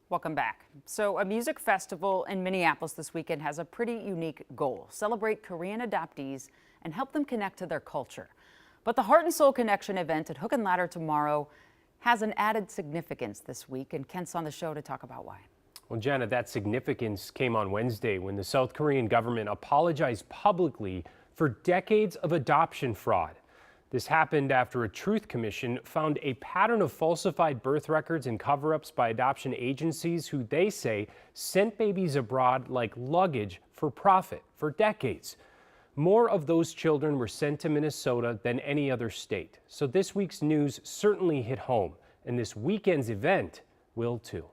Welcome back. So a music festival in Minneapolis this weekend has a pretty unique goal: celebrate Korean adoptees and help them connect to their culture. But the Heart and Soul Connection event at Hook and Ladder tomorrow has an added significance this week, and Kent's on the show to talk about why. Well, Jenna, that significance came on Wednesday when the South Korean government apologized publicly for decades of adoption fraud. This happened after a Truth Commission found a pattern of falsified birth records and cover-ups by adoption agencies who they say sent babies abroad like luggage for profit for decades. More of those children were sent to Minnesota than any other state. So this week's news certainly hit home, and this weekend's event will too.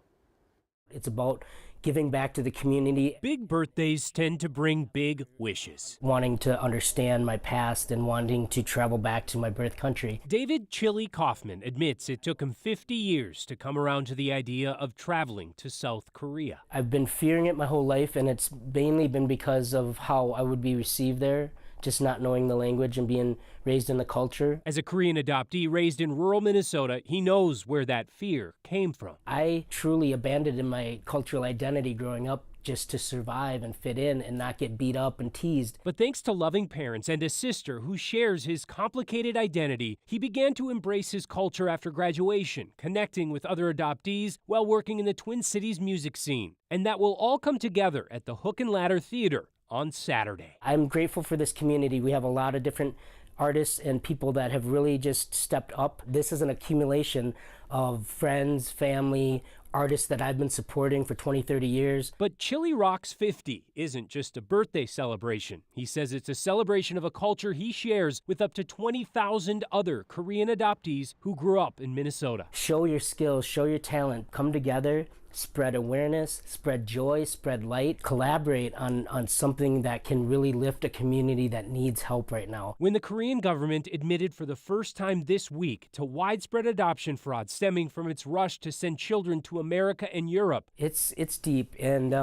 It's about giving back to the community. Big birthdays tend to bring big wishes. Wanting to understand my past and wanting to travel back to my birth country. David Chili Kaufman admits it took him 50 years to come around to the idea of traveling to South Korea. I've been fearing it my whole life, and it's mainly been because of how I would be received there. Just not knowing the language and being raised in the culture. As a Korean adoptee raised in rural Minnesota, he knows where that fear came from. I truly abandoned my cultural identity growing up just to survive and fit in and not get beat up and teased. But thanks to loving parents and a sister who shares his complicated identity, he began to embrace his culture after graduation, connecting with other adoptees while working in the Twin Cities music scene. And that will all come together at the Hook and Ladder Theater on Saturday. I'm grateful for this community. We have a lot of different artists and people that have really just stepped up. This is an accumulation of friends, family, artists that I've been supporting for 20, 30 years. But Chili Rocks 50 isn't just a birthday celebration. He says it's a celebration of a culture he shares with up to 20,000 other Korean adoptees who grew up in Minnesota. Show your skills, show your talent, come together, spread awareness, spread joy, spread light, collaborate on something that can really lift a community that needs help right now. When the Korean government admitted for the first time this week to widespread adoption fraud stemming from its rush to send children to America and Europe, it's deep, and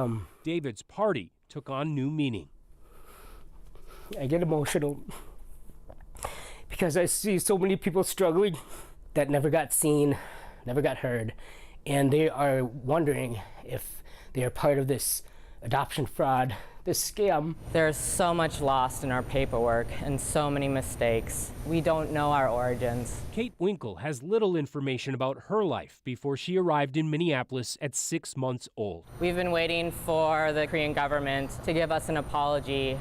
David's party took on new meaning. I get emotional because I see so many people struggling that never got seen, never got heard. And they are wondering if they are part of this adoption fraud, this scam. There's so much lost in our paperwork and so many mistakes. We don't know our origins. Kate Winkle has little information about her life before she arrived in Minneapolis at 6 months old. We've been waiting for the Korean government to give us an apology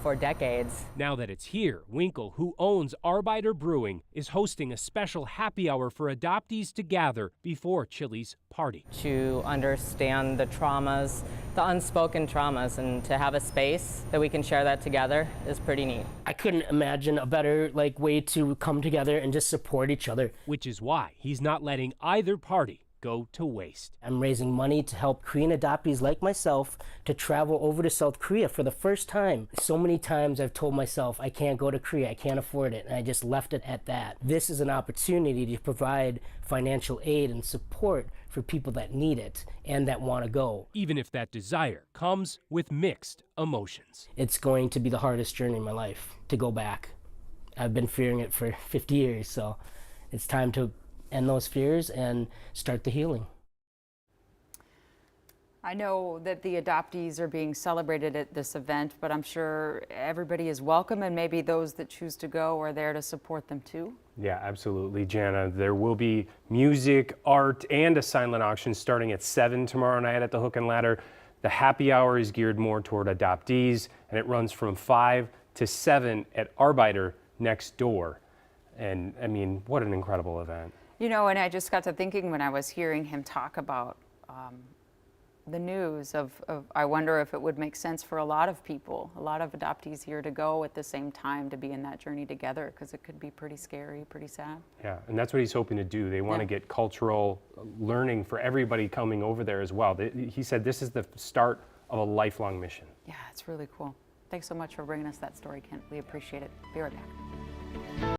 for decades. Now that it's here, Winkle, who owns Arbeiter Brewing, is hosting a special happy hour for adoptees to gather before Chili's party. To understand the traumas, the unspoken traumas, and to have a space that we can share that together is pretty neat. I couldn't imagine a better way to come together and just support each other. Which is why he's not letting either party go to waste. I'm raising money to help Korean adoptees like myself to travel over to South Korea for the first time. So many times I've told myself I can't go to Korea, I can't afford it, and I just left it at that. This is an opportunity to provide financial aid and support for people that need it and that want to go. Even if that desire comes with mixed emotions. It's going to be the hardest journey in my life to go back. I've been fearing it for 50 years, so it's time to end those fears and start the healing. I know that the adoptees are being celebrated at this event, but I'm sure everybody is welcome, and maybe those that choose to go are there to support them too. Yeah, absolutely, Jana. There will be music, art, and a silent auction starting at 7 tomorrow night at the Hook and Ladder. The happy hour is geared more toward adoptees, and it runs from 5 to 7 at Arbeiter next door. And I mean, what an incredible event. You know, and I just got to thinking when I was hearing him talk about the news of I wonder if it would make sense for a lot of people, a lot of adoptees here to go at the same time to be in that journey together, because it could be pretty scary, pretty sad. Yeah, and that's what he's hoping to do. They want to get cultural learning for everybody coming over there as well. He said this is the start of a lifelong mission. Yeah, it's really cool. Thanks so much for bringing us that story, Kent. We appreciate it. Be right back.